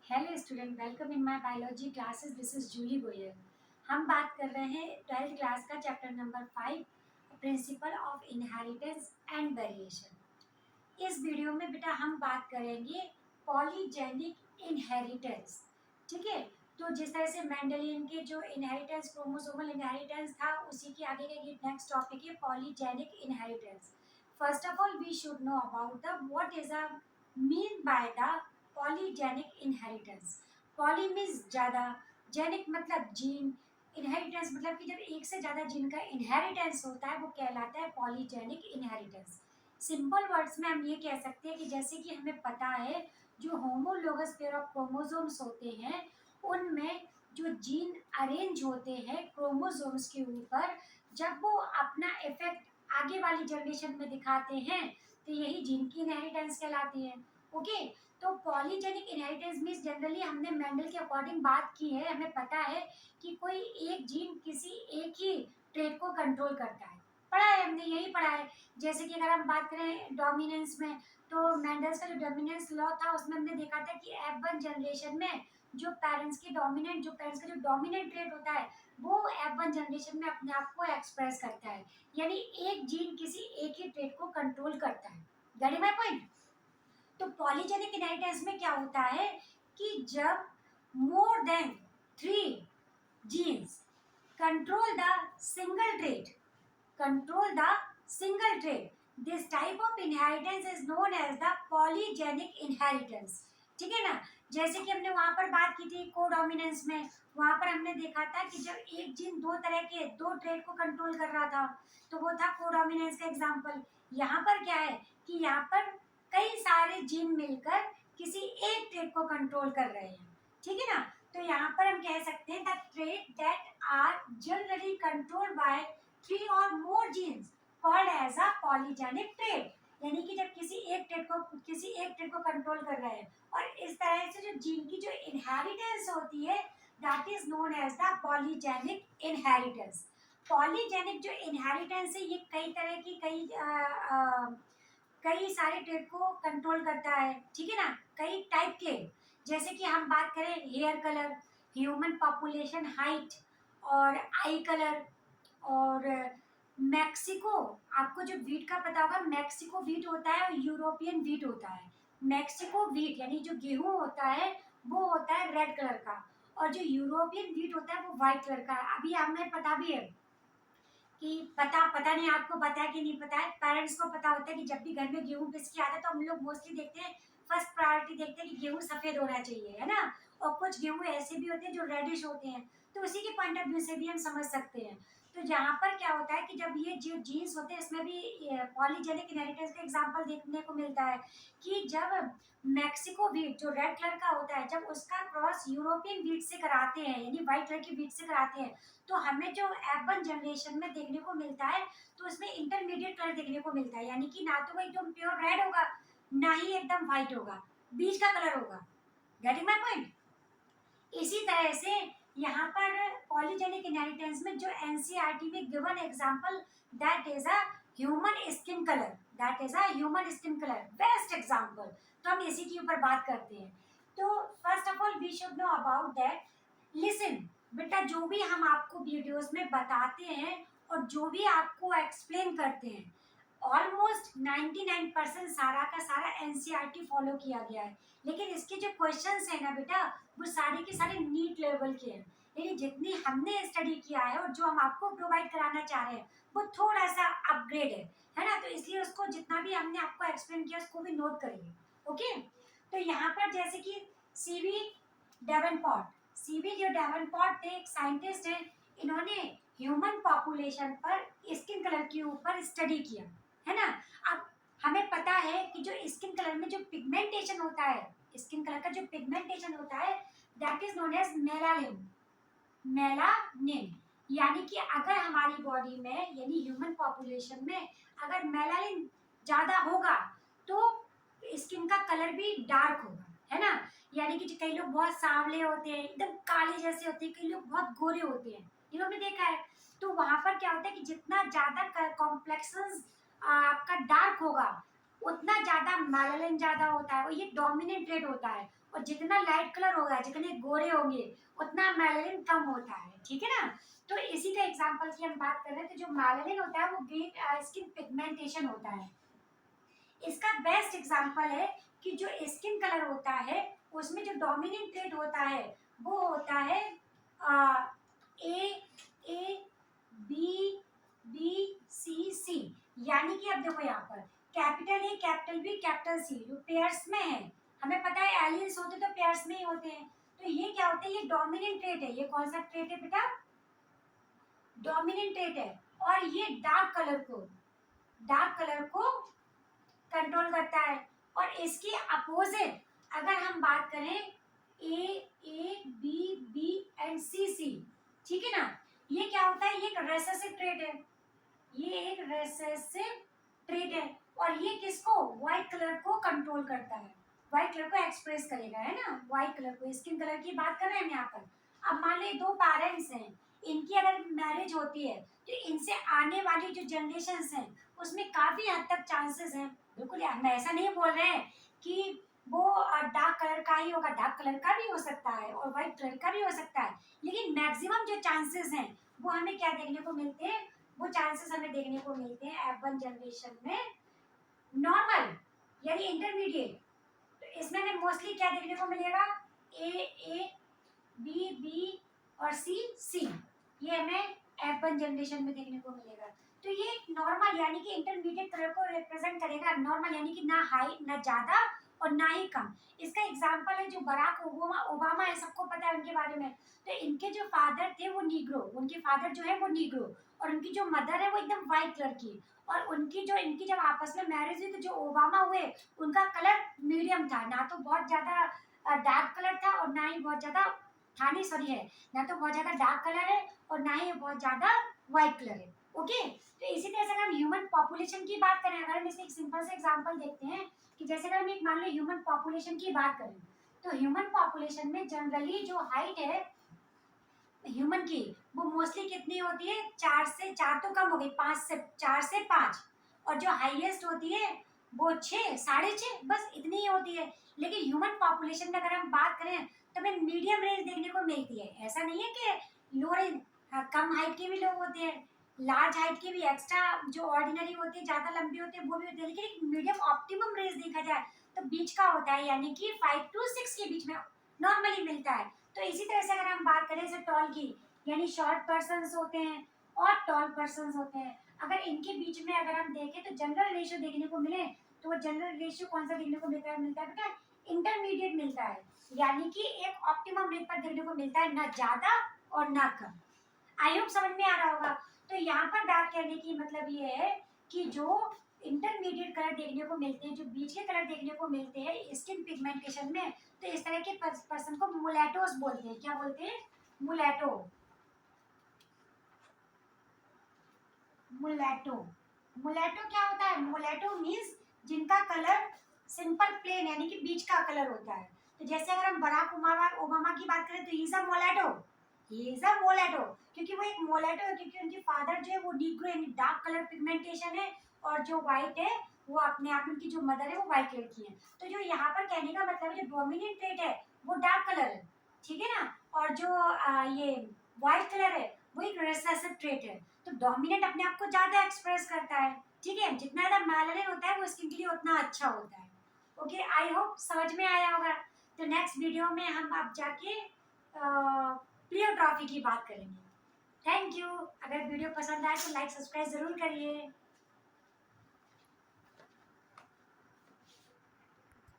Hello student, welcome in my biology classes. This is Julie Goyal. हम बात कर रहे हैं 12th क्लास का chapter number 5, principle of inheritance and variation. इस वीडियो में बेटा हम बात करेंगे पॉलीजेनिक इनहेरिटेंस। ठीक है, तो जिस तरह से मेंडेलियन के जो इनहेरिटेंस क्रोमोसोमल इनहेरिटेंस था, उसी के आगे का नेक्स्ट टॉपिक है polygenic inheritance. First of all we should know about the what is a mean by the polygenic inheritance. Poly means ज़्यादा, जेनिक मतलब जीन, इनहेरिटेंस मतलब कि जब एक से ज़्यादा जीन का इनहेरिटेंस होता है वो कहलाता है पॉलीजेनिक इनहेरिटेंस। सिंपल वर्ड्स में हम ये कह सकते हैं कि जैसे कि हमें पता है जो होमोलोगस पेयर ऑफ क्रोमोसोम्स होते हैं उनमें जो जीन अरेंज होते हैं क्रोमोसोम्स के ऊपर, जब वो अपना इफेक्ट आगे वाली जनरेशन में दिखाते हैं तो यही जीन की इनहेरिटेंस कहलाती है। ओके, तो पॉलीजेनिक इनहेरिटेंस मीन्स जनरली हमने मेंडल के अकॉर्डिंग बात की है, हमें पता है कि कोई एक जीन किसी एक ही ट्रेट को कंट्रोल करता है। पढ़ा है, हमने यही पढ़ा है। जैसे कि अगर हम बात करें डोमिनेंस में, तो मेंडल्स का जो डोमिनेंस लॉ था उसमें हमने देखा था कि F1 जनरेशन में जो पेरेंट्स का जो डोमिनेंट ट्रेट होता है वो F1 जनरेशन में अपने आप को एक्सप्रेस करता है, यानी एक जीन किसी एक ही ट्रेट को कंट्रोल करता है। Getting my point? तो पॉलीजेनिक इनहेरिटेंस में क्या होता है कि जब more than 3 jeans control the single trait, control the single trait, this type of inheritance is known as the polygenic inheritance। ठीक है ना? जैसे कि हमने वहां पर बात की थी कोडोमिनेंस में, वहां पर हमने देखा था कि जब एक जीन दो तरह के दो ट्रेट को कंट्रोल कर रहा था तो वो था कोडोमिनेंस का एग्जांपल। यहाँ पर क्या है कि यहाँ पर कई सारे जीन मिलकर किसी एक ट्रेट को कंट्रोल कर रहे हैं। ठीक है ना? तो यहाँ पर हम कह सकते हैं the trait that are generally controlled by 3 or more genes called as a polygenic trait, यानी कि जब किसी एक ट्रेट को कंट्रोल कर रहे हैं और इस तरह से जो जीन की जो इनहेरिटेंस होती है that is known as the polygenic inheritance. Polygenic जो इनहेरिटेंस है ये कई तरह की कई सारे ट्रेट को कंट्रोल करता है। ठीक है ना? कई टाइप के, जैसे कि हम बात करें hair colour, human population height और आई कलर और मैक्सिको, आपको जो वीट का पता होगा, मैक्सिको वीट होता है और यूरोपियन वीट होता है। मैक्सिको वीट यानी जो गेहूं होता है वो होता है रेड कलर का, और जो यूरोपियन वीट होता है वो व्हाइट कलर का। अभी हमें पता भी है कि पता नहीं आपको पता है कि नहीं पता है, पेरेंट्स को पता होता है कि जब भी घर में गेहूं पिस के आता है तो हम लोग मोस्टली देखते हैं, फर्स्ट प्रायोरिटी देखते हैं कि गेहूं सफेद होना चाहिए, है ना? और कुछ गेहूं ऐसे भी होते हैं जो रेडिश होते हैं, तो उसी के पॉइंट ऑफ व्यू से भी हम समझ सकते हैं। तो यहाँ पर क्या होता है कि जब ये जो जीन्स होते हैं इसमें भी पॉलीजेनिक इनहेरिटेंस का एग्जांपल देखने को मिलता है कि जब मैक्सिको वीट जो रेड कलर का होता है जब उसका क्रॉस यूरोपियन वीट से कराते हैं यानी व्हाइट कलर की वीट से कराते हैं, तो हमें जो F1 जनरेशन में देखने को मिलता है तो उसमें इंटरमीडिएट कलर देखने को मिलता है, यानी कि ना तो वो एकदम प्योर रेड होगा ना ही एकदम व्हाइट होगा, बीच का कलर होगा। Getting my point? इसी तरह से यहाँ पर पॉलीजेनिक इनहेरिटेंस में जो एनसीईआरटी में given example that is a human skin colour, that is a human skin colour best example. तो हम इसी के ऊपर बात करते हैं। तो first of all we should know about that. Listen बेटा, जो भी हम आपको वीडियोस में बताते हैं और जो भी आपको एक्सप्लेन करते हैं ऑलमोस्ट 99% सारा का सारा एनसीईआरटी फॉलो किया गया है, लेकिन इसके जो क्वेश्चंस है ना बेटा वो सारे के सारे नीट लेवल के हैं, लेकिन जितनी हमने स्टडी किया है और जो हम आपको प्रोवाइड कराना चाह रहे हैं वो थोड़ा सा अपग्रेड है ना? तो इसलिए उसको जितना भी हमने आपको एक्सप्लेन किया उसको भी नोट करिए। ओके, तो यहाँ पर जैसे कि सीवी डेवनपोर्ट, सीवी जो डेवनपोर्ट थे एक साइंटिस्ट है, इन्होंने ह्यूमन पॉपुलेशन पर स्किन कलर के ऊपर स्टडी किया, है ना? अब हमें पता है कि जो स्किन कलर में जो पिगमेंटेशन होता है, स्किन कलर का जो पिगमेंटेशन होता है that is known as melanin. Melanin यानी कि अगर हमारी बॉडी में यानी ह्यूमन पॉपुलेशन में अगर मेलानिन ज्यादा होगा तो स्किन का कलर भी डार्क होगा, है ना? यानी कि कई लोग बहुत सांवले होते हैं, एकदम काले जैसे होते हैं, कई लोग बहुत गोरे होते हैं, ये हमने देखा है। तो वहां पर क्या होता है कि जितना ज्यादा कॉम्प्लेक्शन आपका डार्क होगा उतना ज़्यादा मेलानिन ज़्यादा होता है और ये डोमिनेंट ट्रेट होता है। और जितना लाइट कलर होगा, जितने गोरे होंगे, उतना मेलानिन कम होता है, ठीक है ना। तो इसी का एग्जांपल की हम बात कर रहे हैं, तो जो मेलानिन होता है वो ग्रीन स्किन पिगमेंटेशन होता है। इसका बेस्ट एग्जांपल है कि जो स्किन कलर होता है उसमें जो डोमिनेंट ट्रेट होता है वो होता है ए ए बी बी सी सी। यानी कि अब देखो यहाँ पर capital A capital B capital C जो पेयर्स में है, हमें पता है एलियंस होते तो पेयर्स में ही होते हैं। तो ये क्या होता है, ये डोमिनेंट ट्रेट है। ये कौन सा ट्रेट है बेटा, डोमिनेंट ट्रेट है। और ये डार्क कलर को कंट्रोल करता है। और इसके अपोजिट अगर हम बात करें ए बी बी एंड सी सी, ठीक है ना, ये क्या होता है, ये एक रेसेसिव ट्रेट है। ये एक रेसेसिव ट्रेट है और ये किसको, व्हाइट कलर को कंट्रोल करता है, व्हाइट कलर को एक्सप्रेस करेगा, है ना। व्हाइट कलर को, स्किन कलर की बात कर रहे हैं यहाँ पर। अब मान लो दो पेरेंट्स हैं, इनकी अगर मैरिज होती है तो इनसे आने वाली जो जनरेशन हैं उसमें काफी हद तक चांसेस हैं। बिल्कुल हम ऐसा नहीं बोल रहे हैं कि वो डार्क कलर का ही होगा, डार्क कलर का भी हो सकता है और व्हाइट कलर का भी हो सकता है, लेकिन मैक्सिमम जो चांसेस हैं वो हमें क्या देखने को मिलते हैं, वो चांसेस हमें देखने को मिलते हैं F1 जनरेशन में नॉर्मल यानी इंटरमीडिएट। तो इसमें हमें मोस्टली क्या देखने को मिलेगा, ए बी बी और सी, ये हमें F1 जनरेशन में देखने को मिलेगा। तो ये नॉर्मल यानी कि इंटरमीडिएट कलर को रिप्रेजेंट करेगा, नॉर्मल यानी कि ना हाई ना ज्यादा और ना ही कम। इसका एग्जांपल है जो बराक ओबामा है, सबको पता है उनके बारे में। तो इनके जो फादर थे वो नीग्रो, उनके फादर जो है वो नीग्रो, और उनकी जो मदर है वो एकदम व्हाइट कलर की। और इनकी जब आपस में मैरिज हुई तो जो ओबामा हुए उनका कलर मीडियम था, ना तो बहुत ज्यादा डार्क कलर था और ना ही बहुत ज्यादा था, नहीं सॉरी है, ना तो बहुत ज्यादा डार्क कलर है और ना ही बहुत ज्यादा व्हाइट कलर है। ओके, तो इसी तरह से अगर हम ह्यूमन पॉपुलेशन की बात करें, अगर हम इसमें एक सिंपल से एग्जांपल देखते हैं कि जैसे अगर हम एक मान लो ह्यूमन पॉपुलेशन की बात करें, तो ह्यूमन पॉपुलेशन में जनरली जो हाइट है ह्यूमन की वो मोस्टली कितनी होती है, 4 तो कम हो गई, 4 से 5। और जो हाईएस्ट होती है वो 6, 6.5, बस इतनी ही होती है। लेकिन ह्यूमन पॉपुलेशन में अगर हम बात करें तो हमें मीडियम रेंज देखने को मिलती है। ऐसा नहीं है कि लो रेंज, कम हाइट के भी लोग होते हैं, लार्ज हाइट के भी, एक्स्ट्रा जो ऑर्डिनरी होती है ज्यादा लंबी होती है वो भी होती है, लेकिन एक मीडियम ऑप्टिमम रेंज देखा जाए तो बीच का होता है, यानी कि 5 to 6 के बीच में नॉर्मली मिलता है। तो इसी तरह से अगर हम बात करें जैसे टॉल की, यानी शॉर्ट पर्सन होते हैं और टॉल पर्सन होते हैं, अगर इनके बीच में अगर हम देखें तो जनरल रेशियो देखने को मिले तो वो जनरल रेशियो कौन सा देखने को मिलता है बेटा, इंटरमीडिएट मिलता है, यानी कि एक ऑप्टिमम रेट पर देखने को मिलता है, ना ज्यादा और ना कम। आई होप समझ में आ रहा होगा। तो यहाँ पर बात करने की मतलब ये है कि जो इंटरमीडिएट कलर देखने को मिलते हैं, जो बीच के कलर देखने को मिलते हैं स्किन पिगमेंटेशन में, तो इस तरह के पर्सन को मुलेटोस बोलते हैं। क्या बोलते हैं, मुलेटो। मुलेटो, मुलेटो क्या होता है, मुलेटो मीन्स जिनका कलर सिंपल प्लेन यानी कि बीच का कलर होता है। तो जैसे अगर हम बराक ओबामा की बात करें तो he is a मोलेटो, he is a मोलेटो, क्योंकि वो एक मोलेटो है, क्योंकि उनके फादर जो है वो नीग्रो यानी डार्क कलर पिगमेंटेशन है, और जो व्हाइट है वो अपने आप, उनकी जो मदर है वो व्हाइट कलर की है। तो जो यहाँ पर कहने का मतलब है जो डोमिनेंट ट्रेट है वो डार्क कलर है, ठीक है ना, और जो ये व्हाइट कलर है वो एक रिसेसिव ट्रेट है। तो डोमिनेंट अपने आप को ज्यादा एक्सप्रेस करता है, ठीक है, जितना ज्यादा मेलानिन होता है वो स्किन के लिए उतना अच्छा होता है। ओके, आई होप समझ में आया होगा। तो नेक्स्ट वीडियो में हम आप जाके प्लियोट्रॉफी की बात करेंगे। Thank you. अगर वीडियो पसंद आए तो लाइक सब्सक्राइब जरूर करिए।